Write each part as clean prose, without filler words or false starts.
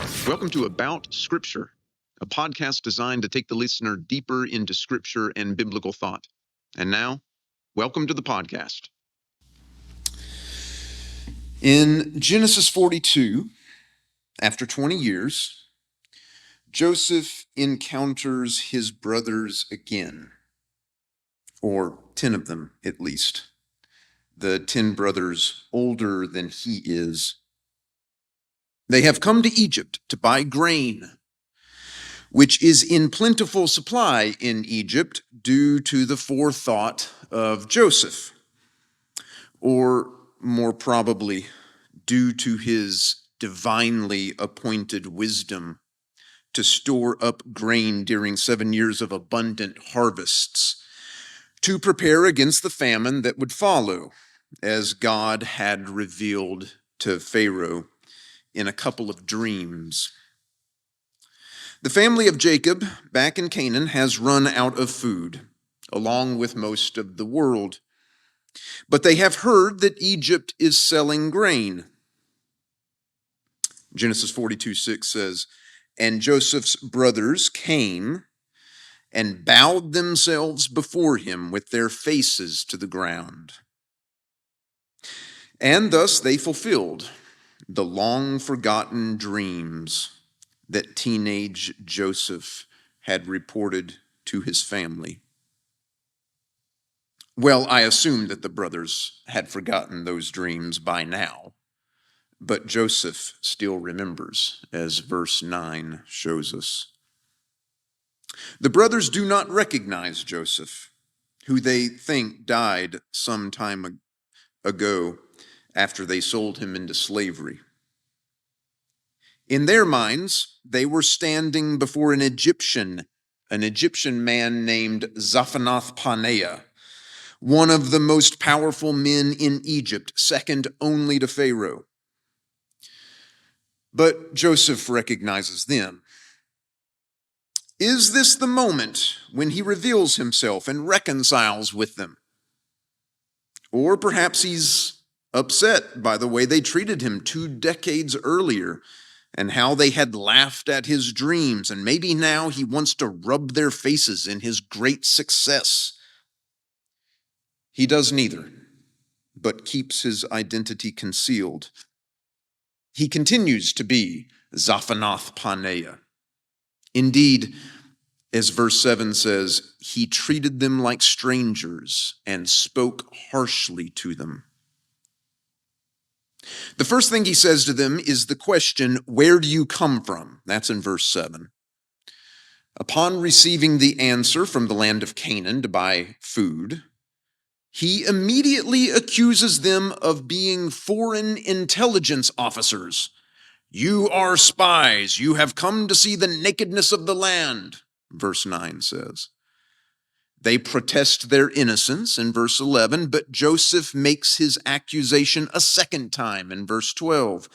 Welcome to About Scripture, a podcast designed to take the listener deeper into Scripture and biblical thought. And now, welcome to the podcast. In Genesis 42, after 20 years, Joseph encounters his brothers again, or 10 of them at least. The 10 brothers older than he is. They have come to Egypt to buy grain, which is in plentiful supply in Egypt due to the forethought of Joseph, or more probably due to his divinely appointed wisdom to store up grain during 7 years of abundant harvests, to prepare against the famine that would follow, as God had revealed to Pharaoh in a couple of dreams. The family of Jacob back in Canaan has run out of food, along with most of the world. But they have heard that Egypt is selling grain. Genesis 42:6 says, "And Joseph's brothers came and bowed themselves before him with their faces to the ground. And thus they fulfilled the long-forgotten dreams that teenage Joseph had reported to his family." Well, I assume that the brothers had forgotten those dreams by now, but Joseph still remembers, as verse 9 shows us. The brothers do not recognize Joseph, who they think died some time ago after they sold him into slavery. In their minds, they were standing before an Egyptian man named Zaphanath-Paneah, one of the most powerful men in Egypt, second only to Pharaoh. But Joseph recognizes them. Is this the moment when he reveals himself and reconciles with them? Or perhaps he's upset by the way they treated him 2 decades earlier and how they had laughed at his dreams, and maybe now he wants to rub their faces in his great success. He does neither, but keeps his identity concealed. He continues to be Zaphanath-Paneah. Indeed, as verse 7 says, he treated them like strangers and spoke harshly to them. The first thing he says to them is the question, "Where do you come from?" That's in verse 7. Upon receiving the answer from the land of Canaan to buy food, he immediately accuses them of being foreign intelligence officers. "You are spies. You have come to see the nakedness of the land," verse 9 says. They protest their innocence in verse 11, but Joseph makes his accusation a second time in verse 12.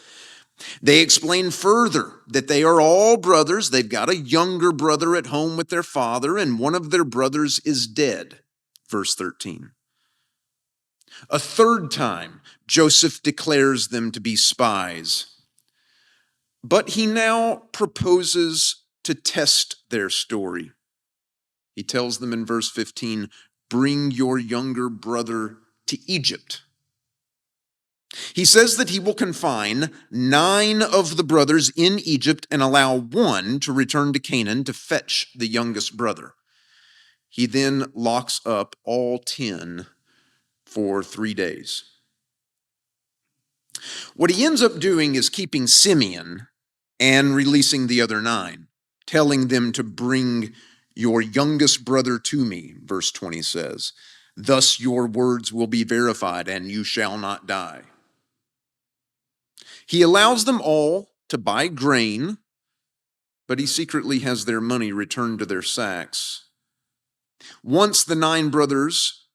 They explain further that they are all brothers. They've got a younger brother at home with their father, and one of their brothers is dead, verse 13. A third time, Joseph declares them to be spies. But he now proposes to test their story. He tells them in verse 15, "Bring your younger brother to Egypt." He says that he will confine 9 of the brothers in Egypt and allow 1 to return to Canaan to fetch the youngest brother. He then locks up all 10 for 3 days. What he ends up doing is keeping Simeon and releasing the other 9, telling them to bring your youngest brother to me, verse 20 says. "Thus your words will be verified, and you shall not die." He allows them all to buy grain, but he secretly has their money returned to their sacks. Once the 9 brothers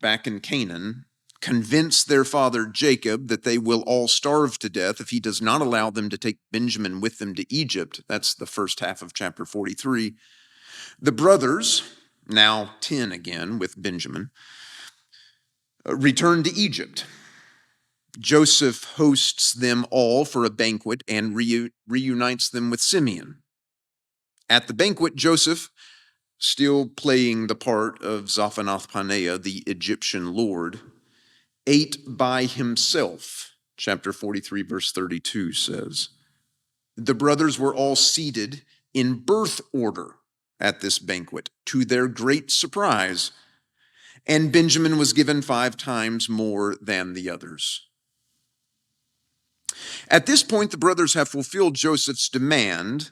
back in Canaan convince their father Jacob that they will all starve to death if he does not allow them to take Benjamin with them to Egypt, that's the first half of chapter 43, the brothers, now 10 again with Benjamin, return to Egypt. Joseph hosts them all for a banquet and reunites them with Simeon. At the banquet, Joseph, still playing the part of Zaphanath-Paneah, the Egyptian lord, ate by himself. Chapter 43, verse 32 says, the brothers were all seated in birth order at this banquet, to their great surprise, and Benjamin was given 5 times more than the others. At this point, the brothers have fulfilled Joseph's demand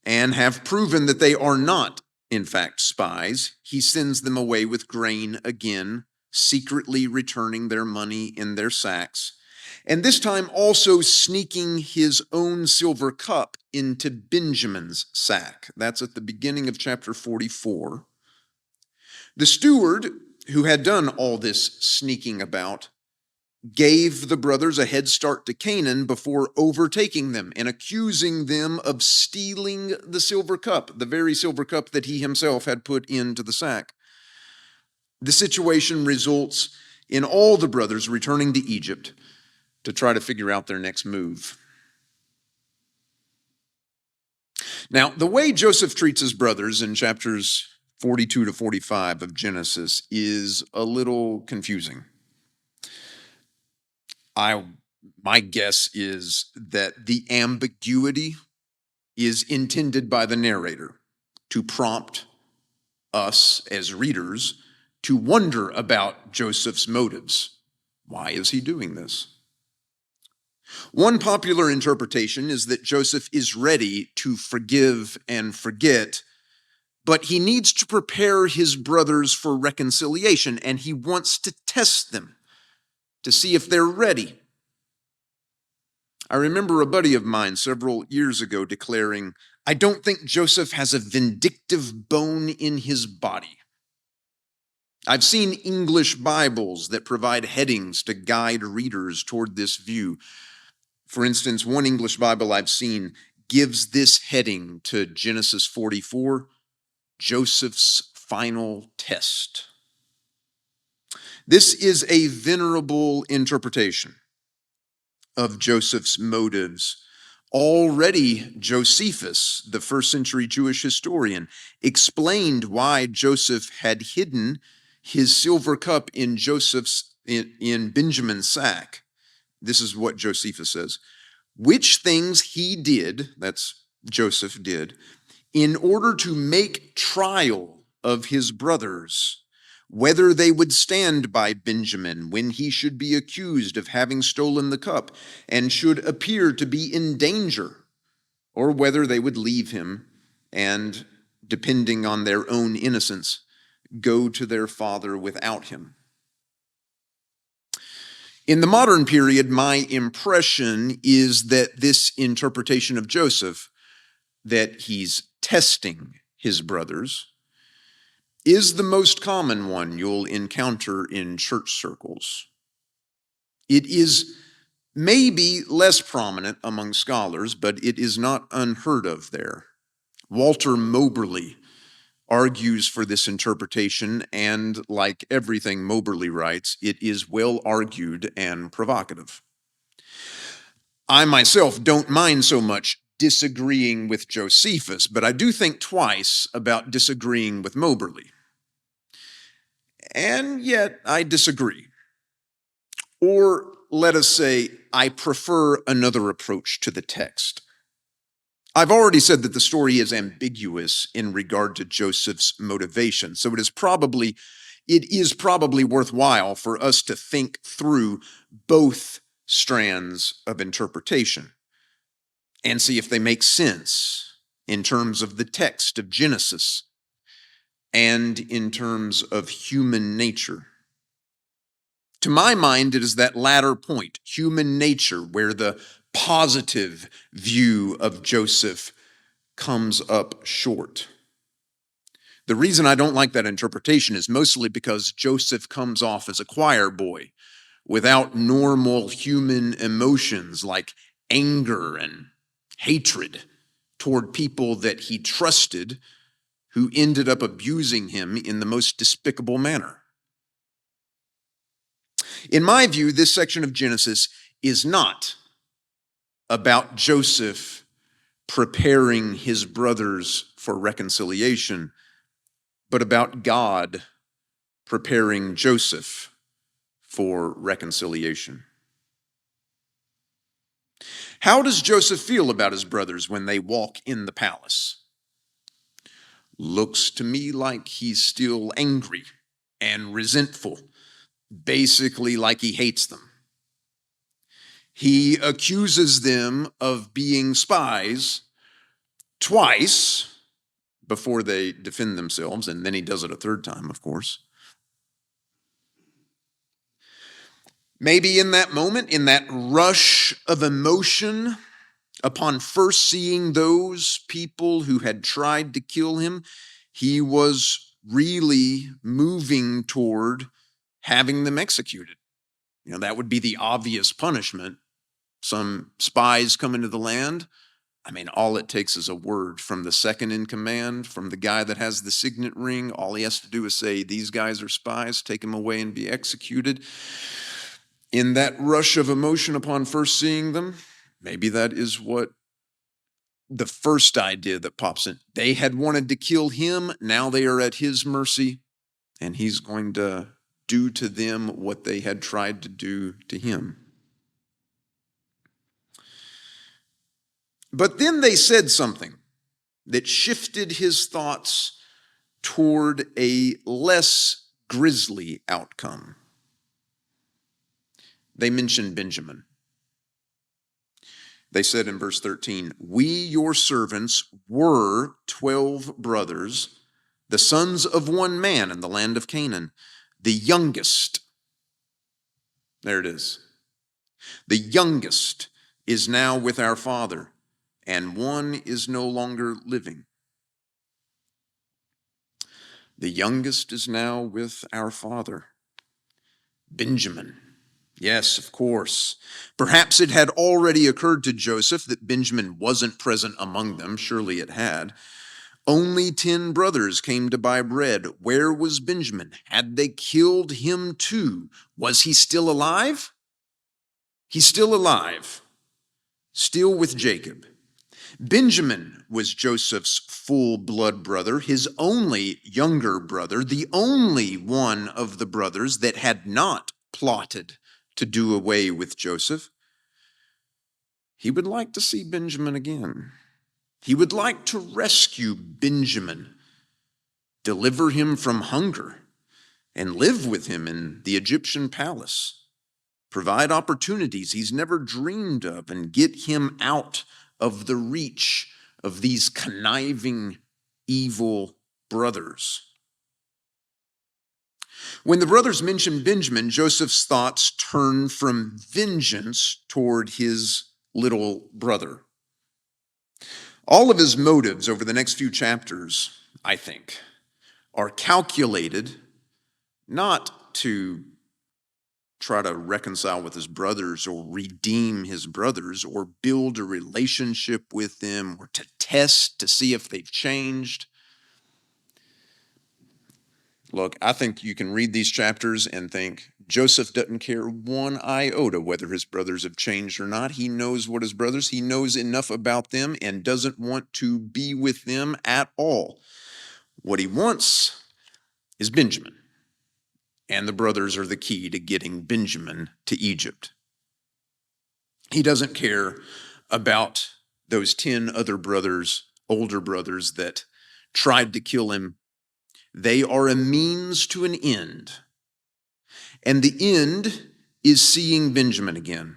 and have proven that they are not, in fact, spies. He sends them away with grain again, secretly returning their money in their sacks, and this time also sneaking his own silver cup into Benjamin's sack. That's at the beginning of chapter 44. The steward, who had done all this sneaking about, gave the brothers a head start to Canaan before overtaking them and accusing them of stealing the silver cup, the very silver cup that he himself had put into the sack. The situation results in all the brothers returning to Egypt to try to figure out their next move. Now, the way Joseph treats his brothers in chapters 42 to 45 of Genesis is a little confusing. My guess is that the ambiguity is intended by the narrator to prompt us as readers to wonder about Joseph's motives. Why is he doing this? One popular interpretation is that Joseph is ready to forgive and forget, but he needs to prepare his brothers for reconciliation, and he wants to test them to see if they're ready. I remember a buddy of mine several years ago declaring, "I don't think Joseph has a vindictive bone in his body." I've seen English Bibles that provide headings to guide readers toward this view. For instance, one English Bible I've seen gives this heading to Genesis 44, Joseph's final test. This is a venerable interpretation of Joseph's motives. Already Josephus, the first century Jewish historian, explained why Joseph had hidden his silver cup in Benjamin's sack. This is what Josephus says. Which things he did, that's Joseph did, in order to make trial of his brothers, whether they would stand by Benjamin when he should be accused of having stolen the cup and should appear to be in danger, or whether they would leave him and, depending on their own innocence, go to their father without him. In the modern period, my impression is that this interpretation of Joseph, that he's testing his brothers, is the most common one you'll encounter in church circles. It is maybe less prominent among scholars, but it is not unheard of there. Walter Moberly argues for this interpretation, and like everything Moberly writes, it is well argued and provocative. I myself don't mind so much disagreeing with Josephus, but I do think twice about disagreeing with Moberly. And yet I disagree. Or let us say, I prefer another approach to the text. I've already said that the story is ambiguous in regard to Joseph's motivation, so it is probably worthwhile for us to think through both strands of interpretation and see if they make sense in terms of the text of Genesis and in terms of human nature. To my mind, it is that latter point, human nature, where the positive view of Joseph comes up short. The reason I don't like that interpretation is mostly because Joseph comes off as a choir boy without normal human emotions like anger and hatred toward people that he trusted who ended up abusing him in the most despicable manner. In my view, this section of Genesis is not about Joseph preparing his brothers for reconciliation, but about God preparing Joseph for reconciliation. How does Joseph feel about his brothers when they walk in the palace? Looks to me like he's still angry and resentful, basically like he hates them. He accuses them of being spies twice before they defend themselves, and then he does it a third time, of course. Maybe in that moment, in that rush of emotion, upon first seeing those people who had tried to kill him, he was really moving toward having them executed. That would be the obvious punishment. Some spies come into the land. All it takes is a word from the second in command, from the guy that has the signet ring. All he has to do is say, these guys are spies, take them away and be executed. In that rush of emotion upon first seeing them, maybe that is what the first idea that pops in. They had wanted to kill him. Now they are at his mercy, and he's going to do to them what they had tried to do to him. But then they said something that shifted his thoughts toward a less grisly outcome. They mentioned Benjamin. They said in verse 13, we, your servants, were 12 brothers, the sons of one man in the land of Canaan. The youngest, there it is, the youngest is now with our father, and one is no longer living. The youngest is now with our father. Benjamin. Yes, of course. Perhaps it had already occurred to Joseph that Benjamin wasn't present among them. Surely it had. Only 10 brothers came to buy bread. Where was Benjamin? Had they killed him too? Was he still alive? He's still alive, still with Jacob. Benjamin was Joseph's full-blood brother, his only younger brother, the only one of the brothers that had not plotted to do away with Joseph. He would like to see Benjamin again. He would like to rescue Benjamin, deliver him from hunger, and live with him in the Egyptian palace, provide opportunities he's never dreamed of, and get him out of the reach of these conniving, evil brothers. When the brothers mentioned Benjamin, Joseph's thoughts turned from vengeance toward his little brother. All of his motives over the next few chapters, I think, are calculated not to try to reconcile with his brothers or redeem his brothers or build a relationship with them or to test to see if they've changed. Look, I think you can read these chapters and think Joseph doesn't care one iota whether his brothers have changed or not. He knows what his brothers, he knows enough about them and doesn't want to be with them at all. What he wants is Benjamin. And the brothers are the key to getting Benjamin to Egypt. He doesn't care about those 10 other brothers, older brothers that tried to kill him. They are a means to an end. And the end is seeing Benjamin again.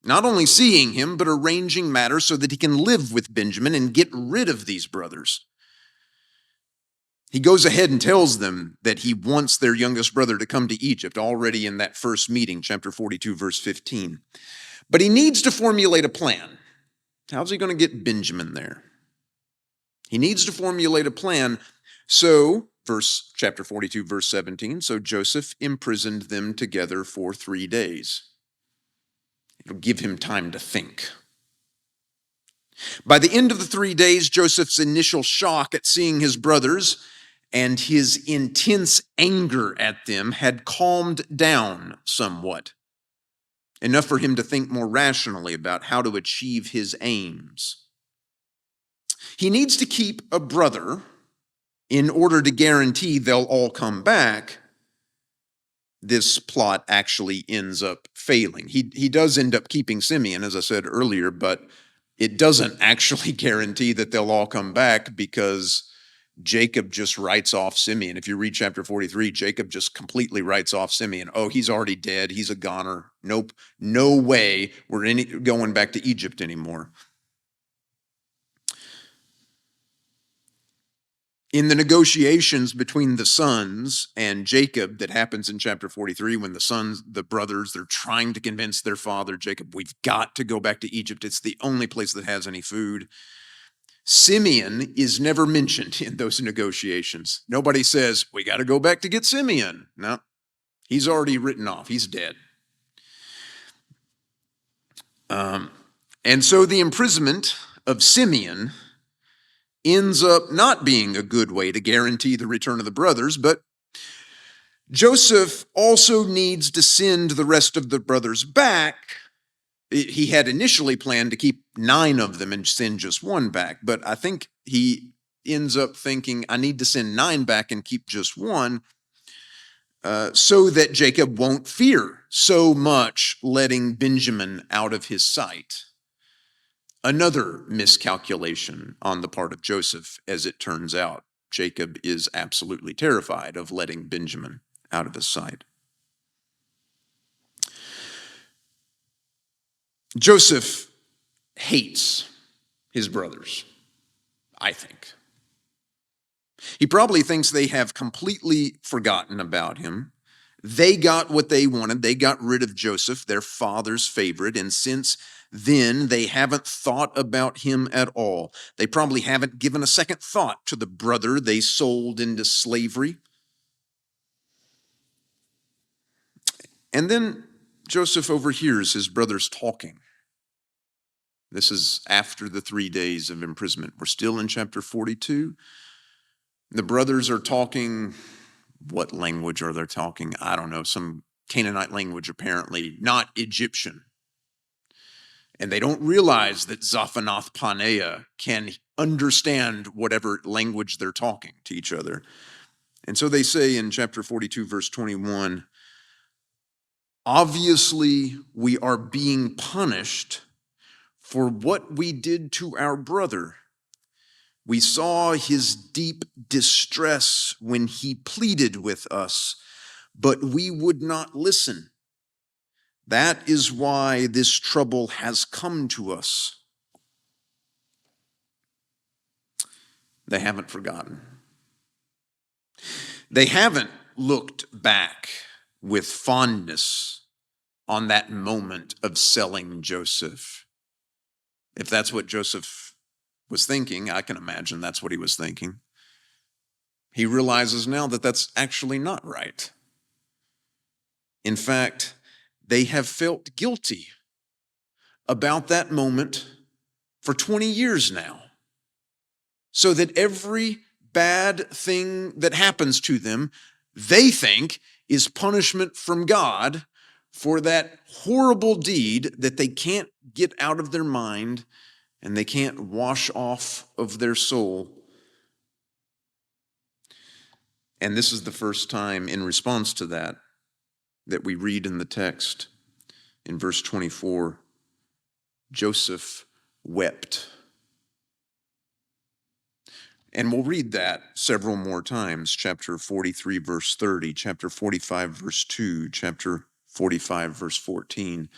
Not only seeing him, but arranging matters so that he can live with Benjamin and get rid of these brothers. He goes ahead and tells them that he wants their youngest brother to come to Egypt already in that first meeting, chapter 42, verse 15. But he needs to formulate a plan. How's he going to get Benjamin there? He needs to formulate a plan. So, chapter 42, verse 17, so Joseph imprisoned them together for 3 days. It'll give him time to think. By the end of the 3 days, Joseph's initial shock at seeing his brothers and his intense anger at them had calmed down somewhat, enough for him to think more rationally about how to achieve his aims. He needs to keep a brother in order to guarantee they'll all come back. This plot actually ends up failing. He does end up keeping Simeon, as I said earlier, but it doesn't actually guarantee that they'll all come back, because Jacob just writes off Simeon. If you read chapter 43, Jacob just completely writes off Simeon. Oh, he's already dead. He's a goner. Nope. No way we're going back to Egypt anymore. In the negotiations between the sons and Jacob that happens in chapter 43, when the brothers, they're trying to convince their father, Jacob, we've got to go back to Egypt. It's the only place that has any food. Simeon is never mentioned in those negotiations. Nobody says, we got to go back to get Simeon. No, he's already written off. He's dead. And so the imprisonment of Simeon ends up not being a good way to guarantee the return of the brothers, but Joseph also needs to send the rest of the brothers back. He had initially planned to keep 9 of them and send just 1 back, but I think he ends up thinking, I need to send 9 back and keep just 1, so that Jacob won't fear so much letting Benjamin out of his sight. Another miscalculation on the part of Joseph, as it turns out. Jacob is absolutely terrified of letting Benjamin out of his sight. Joseph hates his brothers, I think. He probably thinks they have completely forgotten about him. They got what they wanted. They got rid of Joseph, their father's favorite, and since then they haven't thought about him at all. They probably haven't given a second thought to the brother they sold into slavery. And then Joseph overhears his brothers talking. This is after the 3 days of imprisonment. We're still in chapter 42. The brothers are talking. What language are they talking? I don't know, some Canaanite language apparently, not Egyptian. And they don't realize that Zaphanath Paneah can understand whatever language they're talking to each other. And so they say in chapter 42, verse 21, obviously we are being punished for what we did to our brother. We saw his deep distress when he pleaded with us, but we would not listen. That is why this trouble has come to us. They haven't forgotten. They haven't looked back with fondness on that moment of selling Joseph. If that's what Joseph was thinking, I can imagine that's what he was thinking. He realizes now that that's actually not right. In fact, they have felt guilty about that moment for 20 years now, so that every bad thing that happens to them, they think is punishment from God for that horrible deed that they can't get out of their mind and they can't wash off of their soul. And this is the first time in response to that we read in the text in verse 24, Joseph wept. And we'll read that several more times. Chapter 43, verse 30, chapter 45, verse 2, chapter 45, verse 14,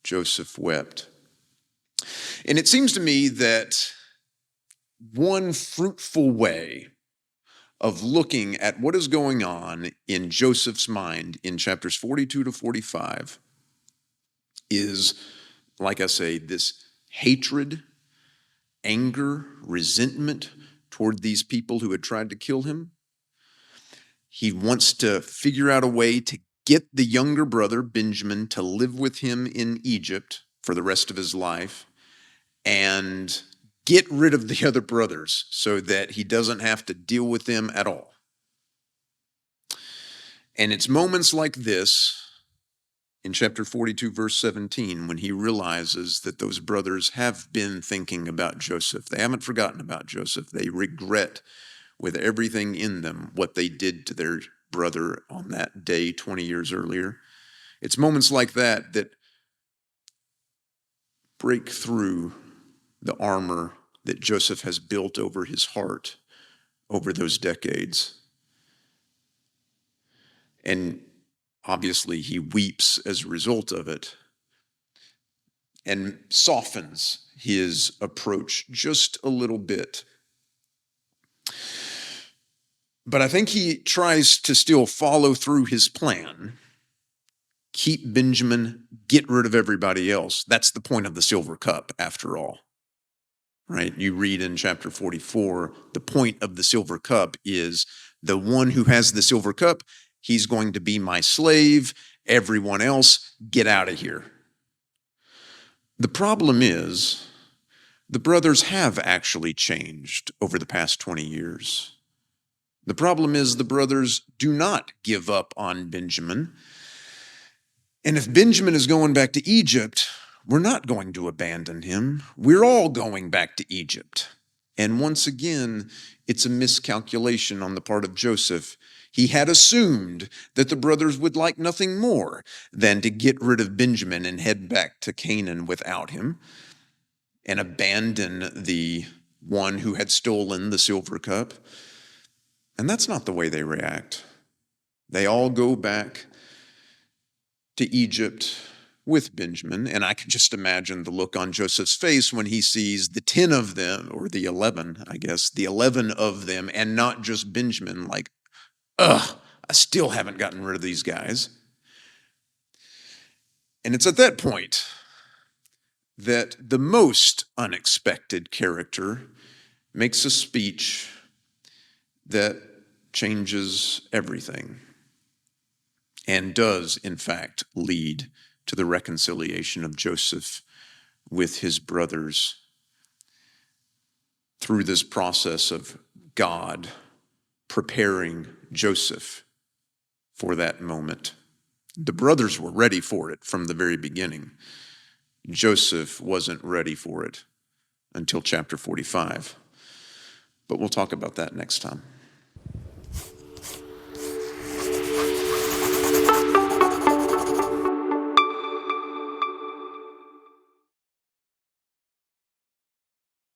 Joseph wept. And it seems to me that one fruitful way of looking at what is going on in Joseph's mind in chapters 42 to 45 is, like I say, this hatred, anger, resentment toward these people who had tried to kill him. He wants to figure out a way to get the younger brother, Benjamin, to live with him in Egypt for the rest of his life and get rid of the other brothers so that he doesn't have to deal with them at all. And it's moments like this in chapter 42, verse 17, when he realizes that those brothers have been thinking about Joseph. They haven't forgotten about Joseph. They regret with everything in them what they did to their brother on that day 20 years earlier. It's moments like that that break through the armor that Joseph has built over his heart over those decades. And obviously, he weeps as a result of it and softens his approach just a little bit. But I think he tries to still follow through his plan. Keep Benjamin, get rid of everybody else. That's the point of the silver cup, after all. Right? You read in chapter 44, the point of the silver cup is the one who has the silver cup, he's going to be my slave. Everyone else, get out of here. The problem is, the brothers have actually changed over the past 20 years. The problem is the brothers do not give up on Benjamin. And if Benjamin is going back to Egypt, we're not going to abandon him. We're all going back to Egypt. And once again, it's a miscalculation on the part of Joseph. He had assumed that the brothers would like nothing more than to get rid of Benjamin and head back to Canaan without him and abandon the one who had stolen the silver cup. And that's not the way they react. They all go back to Egypt with Benjamin, and I can just imagine the look on Joseph's face when he sees the 10 of them, or the 11, I guess, the 11 of them, and not just Benjamin, like, ugh, I still haven't gotten rid of these guys. And it's at that point that the most unexpected character makes a speech that changes everything and does, in fact, lead to the reconciliation of Joseph with his brothers through this process of God preparing Joseph for that moment. The brothers were ready for it from the very beginning. Joseph wasn't ready for it until chapter 45. But we'll talk about that next time.